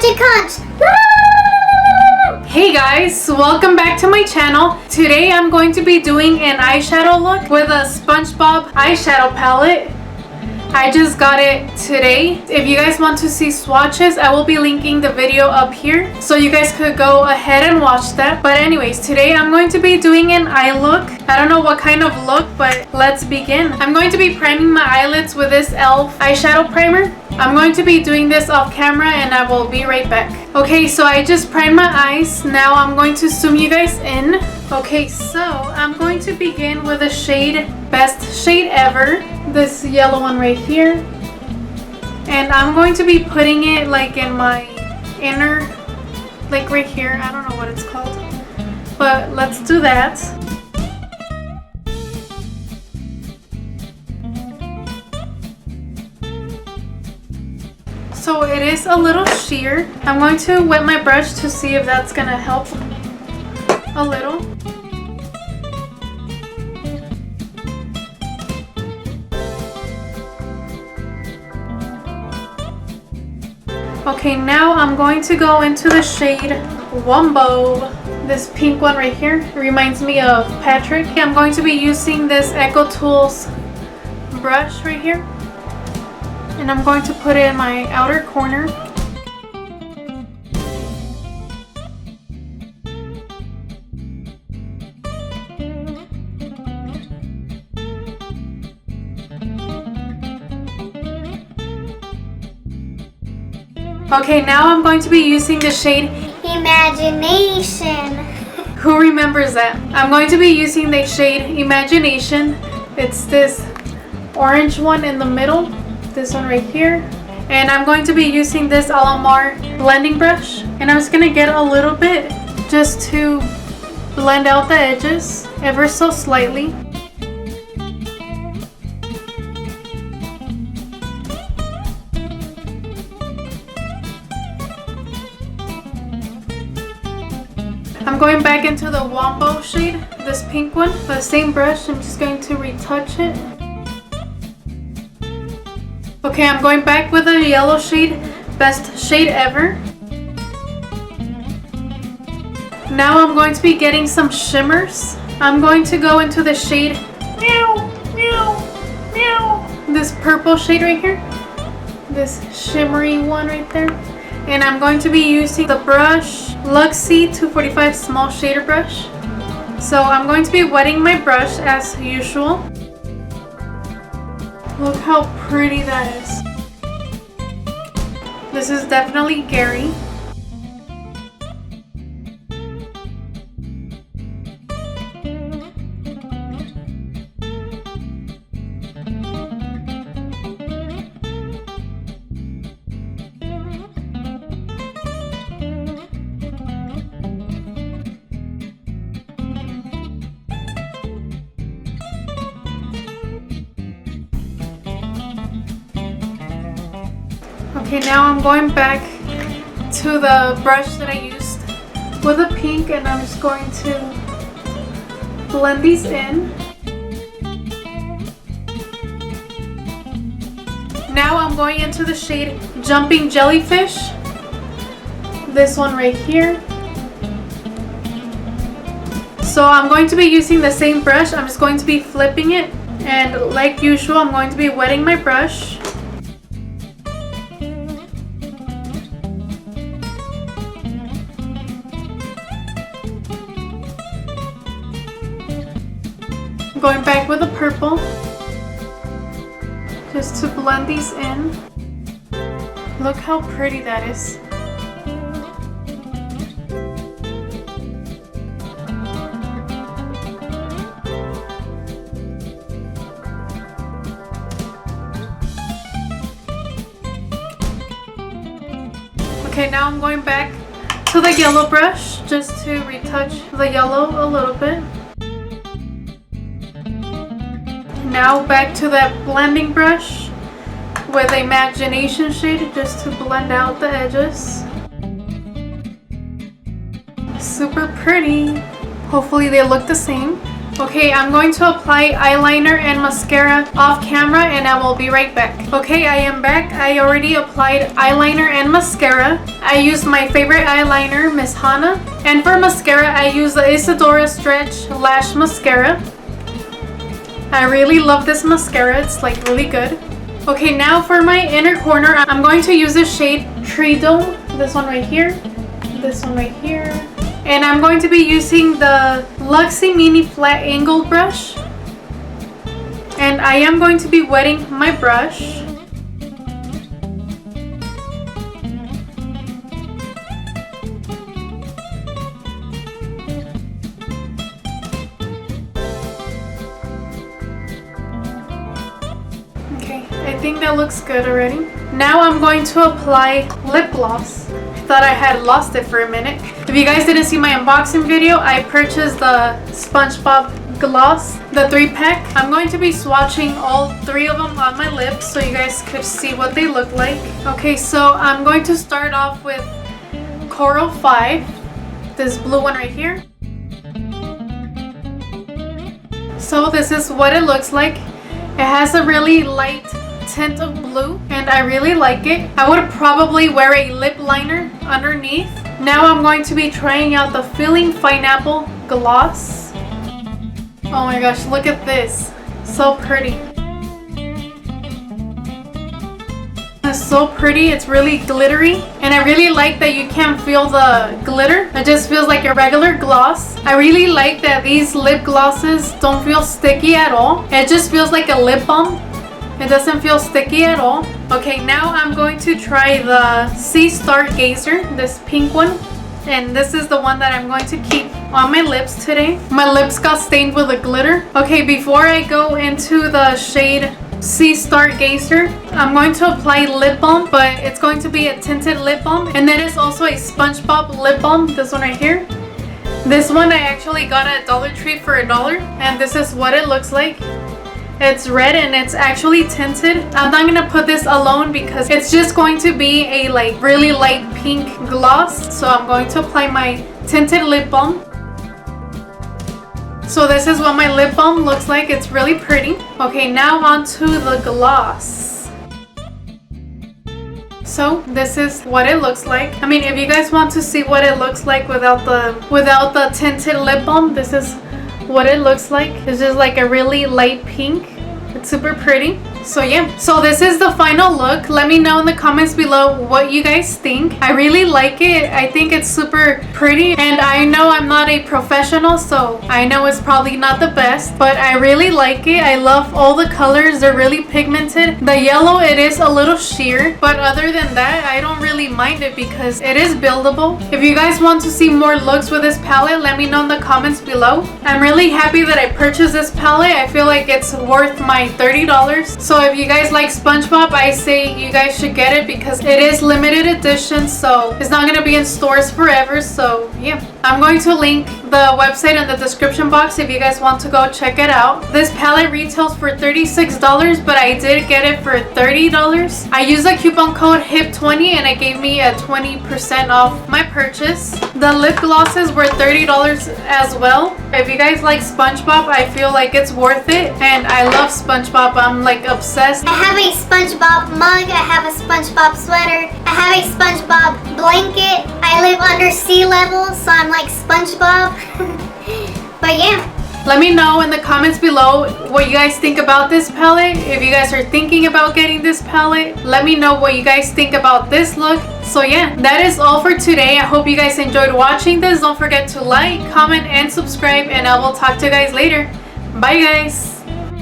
to Conch. Hey guys, welcome back to my channel. Today I'm going to be doing an eyeshadow look with a SpongeBob eyeshadow palette. I just got it today. If you guys want to see swatches, I will be linking the video up here so you guys could go ahead and watch that. But anyways, today I'm going to be doing an eye look. I don't know what kind of look, but let's begin. I'm going to be priming my eyelids with this e.l.f. eyeshadow primer. I'm going to be doing this off camera and I will be right back. Okay, so I just primed my eyes. Now I'm going to zoom you guys in. Okay, so I'm going to begin with the shade Best Shade Ever. This yellow one right here. And I'm going to be putting it like in my inner, like right here. I don't know what it's called. But let's do that. So it is a little sheer. I'm going to wet my brush to see if that's gonna help a little. Okay, now I'm going to go into the shade Wumbo. This pink one right here reminds me of Patrick. I'm going to be using this Echo Tools brush right here. And I'm going to put it in my outer corner. Okay, now I'm going to be using the shade Imagination. Who remembers that? I'm going to be using the shade Imagination. It's this orange one in the middle. This one right here. And I'm going to be using this Alamar blending brush. And I'm just going to get a little bit just to blend out the edges ever so slightly. I'm going back into the Wumbo shade, this pink one, the same brush. I'm just going to retouch it. Okay, I'm going back with the yellow shade, Best Shade Ever. Now I'm going to be getting some shimmers. I'm going to go into the shade Meow, Meow, Meow. This purple shade right here. This shimmery one right there. And I'm going to be using the brush Luxie 245 small shader brush. So I'm going to be wetting my brush as usual. Look how pretty that is. This is definitely Gary. Okay, now I'm going back to the brush that I used with the pink and I'm just going to blend these in. Now I'm going into the shade Jumping Jellyfish. This one right here. So I'm going to be using the same brush. I'm just going to be flipping it. And like usual, I'm going to be wetting my brush. Going back with the purple just to blend these in. Look how pretty that is. Okay, now I'm going back to the yellow brush just to retouch the yellow a little bit. Now back to that blending brush with Imagination shade just to blend out the edges. Super pretty. Hopefully they look the same. Okay, I'm going to apply eyeliner and mascara off camera and I will be right back. Okay, I am back. I already applied eyeliner and mascara. I used my favorite eyeliner, Miss Hana. And for mascara, I use the Isadora Stretch Lash Mascara. I really love this mascara. It's like really good. Okay, now for my inner corner, I'm going to use the shade Treadle. This one right here. This one right here. And I'm going to be using the Luxie Mini Flat Angle brush. And I am going to be wetting my brush. Okay, I think that looks good already. Now I'm going to apply lip gloss. Thought I had lost it for a minute. If you guys didn't see my unboxing video, I purchased the SpongeBob gloss, the 3-pack. I'm going to be swatching all 3 of them on my lips so you guys could see what they look like. Okay, so I'm going to start off with Coral 5, this blue one right here. So this is what it looks like. It has a really light tint of blue and I really like it. I would probably wear a lip liner underneath. Now I'm going to be trying out the Feeling Pineapple gloss. Oh my gosh, look at this. So pretty. It's so pretty. It's really glittery and I really like that you can't feel the glitter. It just feels like a regular gloss. I really like that these lip glosses don't feel sticky at all. It just feels like a lip balm. It doesn't feel sticky at all. Okay, now I'm going to try the Sea Stargazer, this pink one. And this is the one that I'm going to keep on my lips today. My lips got stained with the glitter. Okay, before I go into the shade Sea Stargazer, I'm going to apply lip balm, but it's going to be a tinted lip balm. And then it's also a SpongeBob lip balm, this one right here. This one I actually got at Dollar Tree for $1. And this is what it looks like. It's red and it's actually tinted. I'm not gonna put this alone because it's just going to be a like really light pink gloss. So I'm going to apply my tinted lip balm. So this is what my lip balm looks like. It's really pretty. Okay, now onto the gloss. So this is what it looks like. I mean, if you guys want to see what it looks like without the tinted lip balm, this is what it looks like. It's just like a really light pink. It's super pretty. So yeah, so this is the final look. Let me know in the comments below what you guys think. I really like it. I think it's super pretty and I know I'm not a professional, so I know it's probably not the best, but I really like it. I love all the colors. They're really pigmented. The yellow, it is a little sheer, but other than that, I don't really mind it because it is buildable. If you guys want to see more looks with this palette, let me know in the comments below. I'm really happy that I purchased this palette. I feel like it's worth my $30. So if you guys like SpongeBob, I say you guys should get it because it is limited edition, so it's not going to be in stores forever. So yeah, I'm going to link the website in the description box if you guys want to go check it out. This palette retails for $36, but I did get it for $30. I used the coupon code HIP20 and it gave me a 20% off my purchase. The lip glosses were $30 as well. If you guys like SpongeBob, I feel like it's worth it, and I love SpongeBob. I'm like obsessed. I have a SpongeBob mug, I have a SpongeBob sweater, I have a SpongeBob blanket. I live under sea level, so I'm like SpongeBob. But yeah. Let me know in the comments below what you guys think about this palette. If you guys are thinking about getting this palette, let me know what you guys think about this look. So yeah, that is all for today. I hope you guys enjoyed watching this. Don't forget to like, comment, and subscribe, and I will talk to you guys later. Bye guys.